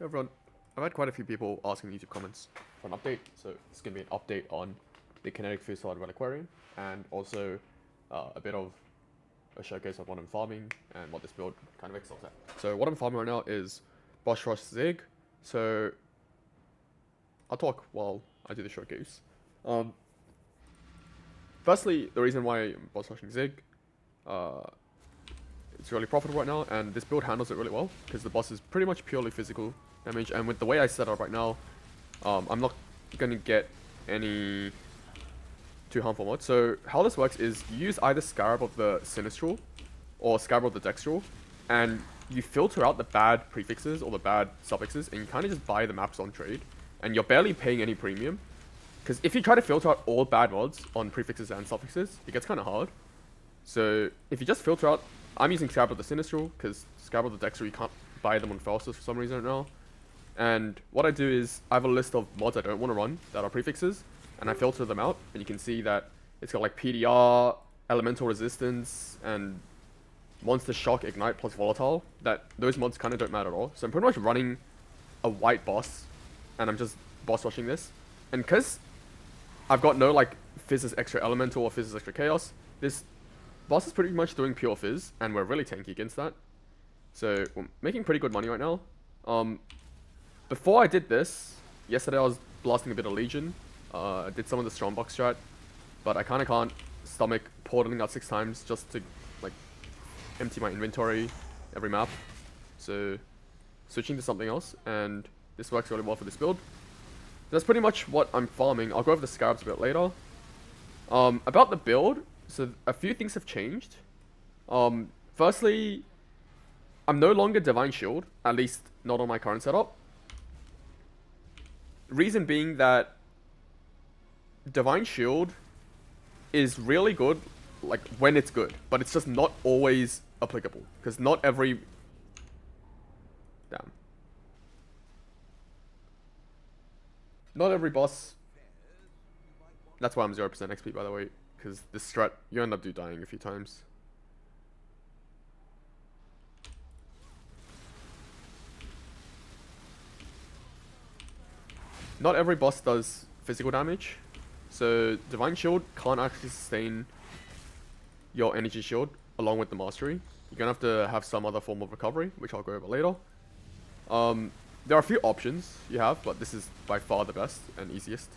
Hey everyone, I've had quite a few people asking in YouTube comments for an update, so it's going to be an update on the Kinetic Fusillade RELIQUARIAN, and also a bit of a showcase of what I'm farming and what this build kind of excels at. So what I'm farming right now is Boss Rush Zig, so I'll talk while I do the showcase. Firstly, the reason why I'm Boss Rushing Zig, it's really profitable right now, and this build handles it really well, because the boss is pretty much purely physical damage, and with the way I set up right now, I'm not going to get any too harmful mods. So how this works is you use either Scarab of the Sinistral or Scarab of the Dextral, and you filter out the bad prefixes or the bad suffixes, and you kind of just buy the maps on trade, and you're barely paying any premium, because if you try to filter out all bad mods on prefixes and suffixes, it gets kind of hard. So if you just filter out, I'm using Scarab of the Sinistral, because Scarab of the Dextral, you can't buy them on Faustus for some reason right now. And what I do is, I have a list of mods I don't want to run that are prefixes, and I filter them out, and you can see that it's got like PDR, Elemental Resistance, and Monster Shock, Ignite, plus Volatile, that those mods kind of don't matter at all. So I'm pretty much running a white boss, and I'm just boss rushing this. And because I've got no like Fizz's extra Elemental or Fizz's extra Chaos, this boss is pretty much doing pure Fizz, and we're really tanky against that. So we're making pretty good money right now. Before I did this, yesterday I was blasting a bit of Legion. I did some of the Strongbox strat, but I kind of can't stomach portaling out 6 times just to like empty my inventory every map. So switching to something else, and this works really well for this build. That's pretty much what I'm farming. I'll go over the Scarabs a bit later. About the build, so a few things have changed. Firstly, I'm no longer Divine Shield, at least not on my current setup. Reason being that Divine Shield is really good, like when it's good, but it's just not always applicable, because not every... Damn. Not every boss... That's why I'm 0% XP, by the way, because this strat, you end up dying a few times. Not every boss does physical damage, so Divine Shield can't actually sustain your energy shield along with the mastery. You're gonna have to have some other form of recovery, which I'll go over later. There are a few options you have, but this is by far the best and easiest.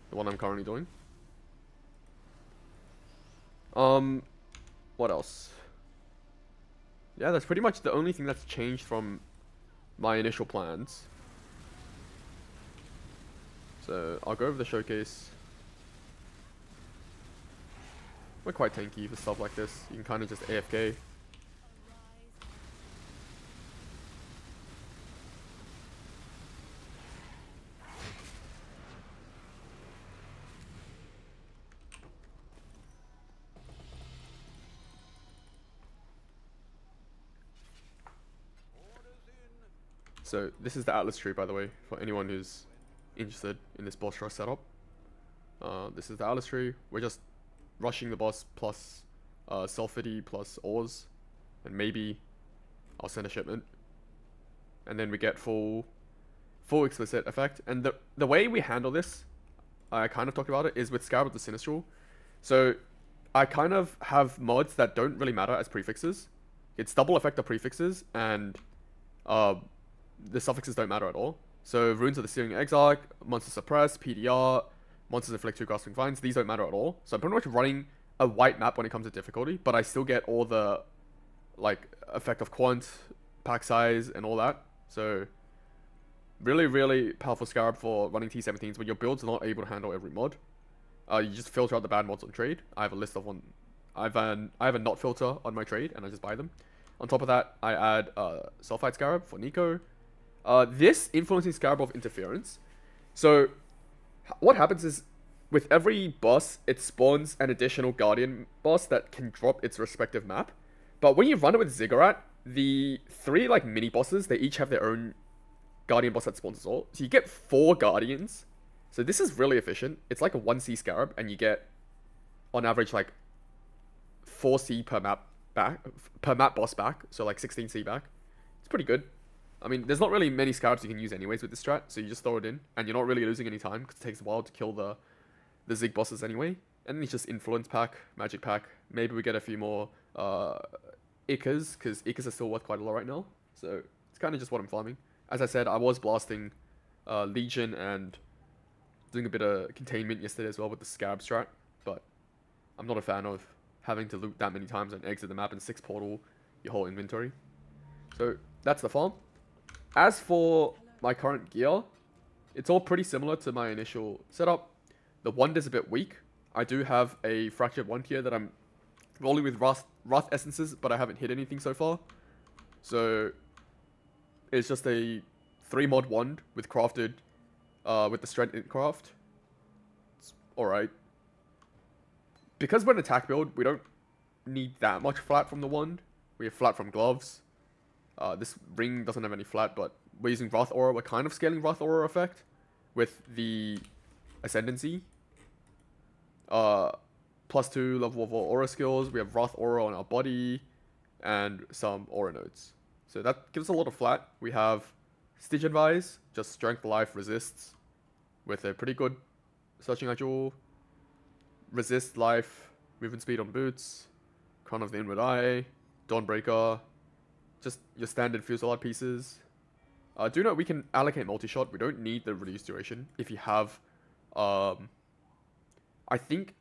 The one I'm currently doing. What else? Yeah, that's pretty much the only thing that's changed from my initial plans. So I'll go over the showcase. We're quite tanky for stuff like this. You can kind of just AFK. So this is the Atlas tree, by the way, for anyone who's interested in this boss rush setup. This is the Atlas tree. We're just rushing the boss plus Sulfity plus ores, and maybe I'll send a shipment, and then we get full explicit effect. And the way we handle this, I kind of talked about it, is with Scarab of the Sinistral. So I kind of have mods that don't really matter as prefixes. It's double effect of prefixes, and the suffixes don't matter at all. So Runes of the Searing Exarch, Monster Suppress, PDR, Monsters Inflict 2 Grasping Vines, these don't matter at all. So I'm pretty much running a white map when it comes to difficulty, but I still get all the like effect of quant, pack size, and all that. So really, really powerful Scarab for running T17s when your build's not able to handle every mod. You just filter out the bad mods on trade. I have a list of one. I have a not filter on my trade, and I just buy them. On top of that, I add Sulfide Scarab for Nico. This influencing Scarab of Interference. So what happens is, with every boss, it spawns an additional Guardian boss that can drop its respective map. But when you run it with Ziggurat, the 3 like mini bosses, they each have their own Guardian boss that spawns as well. So you get 4 Guardians. So this is really efficient. It's like a 1C Scarab, and you get on average like 4C per map boss back. So like 16C back. It's pretty good. I mean, there's not really many scarabs you can use anyways with this strat, so you just throw it in, and you're not really losing any time, because it takes a while to kill the Zig bosses anyway. And then it's just Influence Pack, Magic Pack. Maybe we get a few more Ikas, because Ikas are still worth quite a lot right now. So it's kind of just what I'm farming. As I said, I was blasting Legion and doing a bit of containment yesterday as well with the Scarab strat, but I'm not a fan of having to loot that many times and exit the map and 6 portal your whole inventory. So that's the farm. As for my current gear, it's all pretty similar to my initial setup. The Wonder's a bit weak. I do have a Fractured Wand here that I'm rolling with Wrath Essences, but I haven't hit anything so far. So it's just a 3-mod wand with crafted, with the Strength in craft. It's alright. Because we're an attack build, we don't need that much flat from the wand. We have flat from gloves. This ring doesn't have any flat, but we're using Wrath Aura. We're kind of scaling Wrath Aura effect with the Ascendancy. +2 level of Aura skills. We have Wrath Aura on our body and some Aura nodes. So that gives us a lot of flat. We have Stitch Advise, just strength, life, resists with a pretty good searching agile. Resist, life, movement speed on boots, Crown of the Inward Eye, Dawnbreaker, just your standard Fusillade pieces. Do note we can allocate multi-shot. We don't need the reduced duration. If you have, I think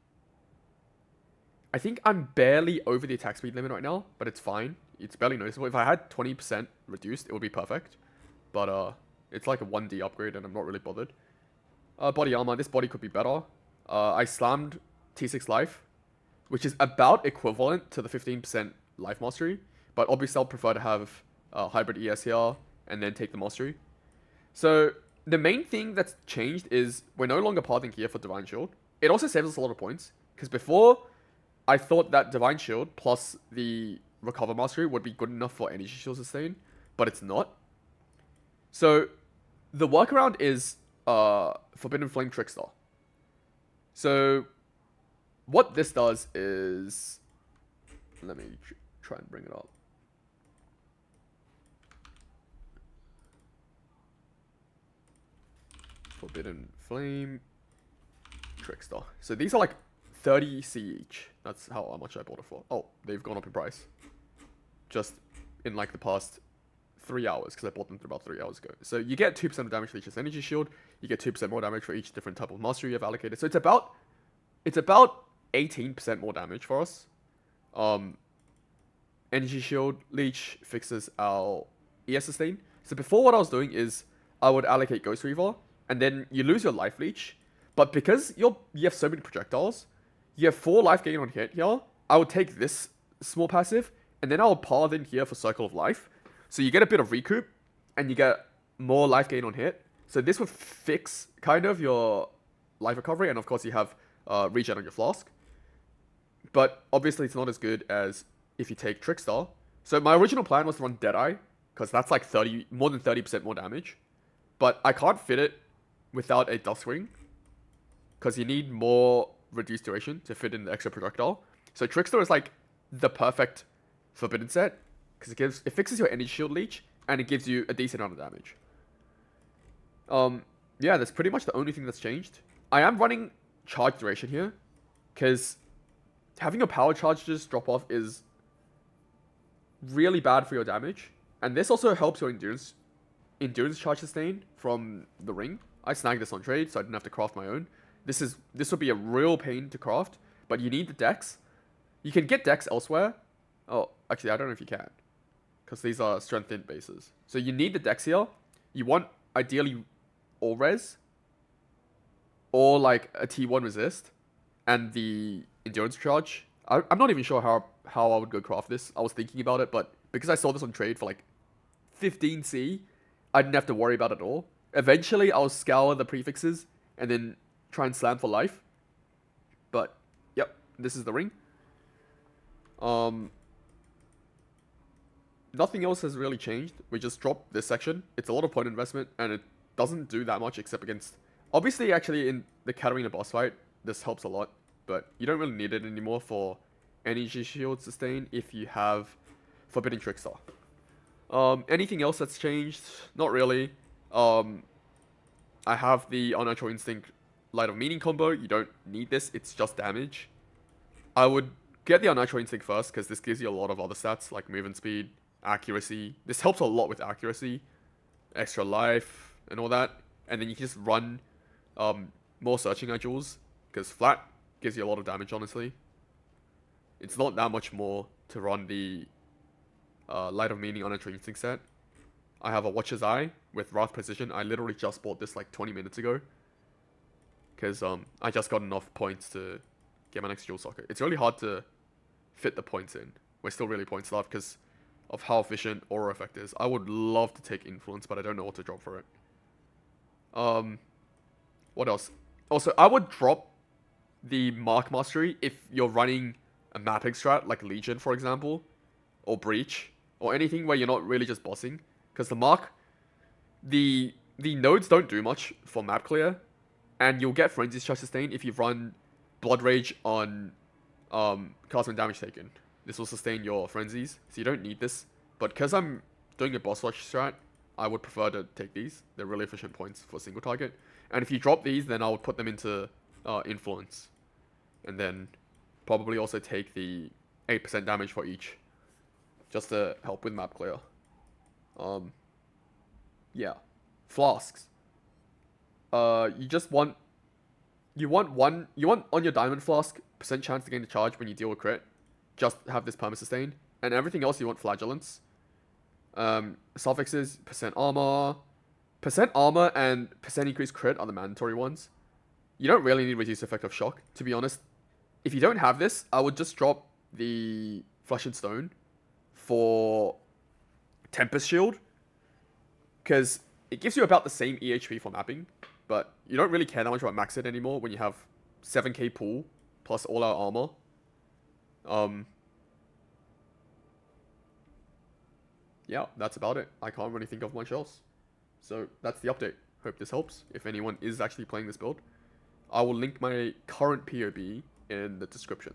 I'm barely over the attack speed limit right now, but it's fine. It's barely noticeable. If I had 20% reduced, it would be perfect. But it's like a 1D upgrade, and I'm not really bothered. Body armor. This body could be better. I slammed T6 life, which is about equivalent to the 15% life mastery. But obviously, I'll prefer to have hybrid ES here and then take the mastery. So the main thing that's changed is we're no longer pathing here for Divine Shield. It also saves us a lot of points, because before I thought that Divine Shield plus the Recover Mastery would be good enough for Energy Shield sustain, but it's not. So the workaround is Forbidden Flame Trickster. So what this does is, let me try and bring it up. Forbidden Flame Trickster. So these are like 30 C each. That's how much I bought it for. Oh, they've gone up in price. Just in like the past 3 hours, because I bought them about 3 hours ago. So you get 2% of damage for each energy shield. You get 2% more damage for each different type of mastery you have allocated. So it's about 18% more damage for us. Energy shield leech fixes our ES sustain. So before, what I was doing is I would allocate Ghost Reaver, and then you lose your life leech. But because you have so many projectiles, you have 4 life gain on hit here. I would take this small passive, and then I would path in here for Circle of Life. So you get a bit of recoup, and you get more life gain on hit. So this would fix kind of your life recovery, and of course you have regen on your flask. But obviously it's not as good as if you take Trickster. So my original plan was to run Deadeye, because that's like more than 30% more damage. But I can't fit it without a Duskring, because you need more reduced duration to fit in the extra projectile. So Trickster is like the perfect Forbidden set, because it fixes your energy shield leech, and it gives you a decent amount of damage. Yeah, that's pretty much the only thing that's changed. I am running charge duration here, because having your power charges drop off is really bad for your damage. And this also helps your endurance charge sustain from the ring. I snagged this on trade, so I didn't have to craft my own. This would be a real pain to craft, but you need the dex. You can get dex elsewhere. Oh, actually, I don't know if you can, because these are strength int bases. So you need the dex here. You want ideally all res, or like a T1 resist, and the endurance charge. I'm not even sure how I would go craft this. I was thinking about it, but because I saw this on trade for like 15C, I didn't have to worry about it at all. Eventually, I'll scour the prefixes and then try and slam for life. But, yep, this is the ring. Nothing else has really changed. We just dropped this section. It's a lot of point investment, and it doesn't do that much except against... Obviously, actually, in the Katarina boss fight, this helps a lot, but you don't really need it anymore for energy shield sustain if you have Forbidden Trickster. Anything else that's changed? Not really. I have the Unnatural Instinct Light of Meaning combo. You don't need this, it's just damage. I would get the Unnatural Instinct first, because this gives you a lot of other stats, like movement speed, accuracy. This helps a lot with accuracy, extra life, and all that. And then you can just run more Searching Eye Jewels, because flat gives you a lot of damage, honestly. It's not that much more to run the Light of Meaning Unnatural Instinct set. I have a Watcher's Eye with Wrath Precision. I literally just bought this like 20 minutes ago, because I just got enough points to get my next jewel socket. It's really hard to fit the points in. We're still really point starved because of how efficient Aura Effect is. I would love to take Influence, but I don't know what to drop for it. What else? Also, I would drop the Mark Mastery if you're running a mapping strat, like Legion, for example, or Breach, or anything where you're not really just bossing. Because the Mark, the nodes don't do much for map clear, and you'll get Frenzy's Charge Sustain if you run Blood Rage on cast when damage taken. This will sustain your Frenzies, so you don't need this. But because I'm doing a boss rush strat, I would prefer to take these. They're really efficient points for a single target. And if you drop these, then I would put them into Influence. And then probably also take the 8% damage for each, just to help with map clear. Yeah. Flasks. You want on your Diamond Flask, % chance to gain the charge when you deal a crit. Just have this perma sustain. And everything else you want Flagellance. Suffixes, % armor. % armor and % increased crit are the mandatory ones. You don't really need reduced effect of shock, to be honest. If you don't have this, I would just drop the Flesh and Stone for Tempest Shield, because it gives you about the same EHP for mapping, but you don't really care that much about max it anymore when you have 7k pool plus all out armor. Yeah, that's about it. I can't really think of much else. So that's the update. Hope this helps. If anyone is actually playing this build, I will link my current POB in the description.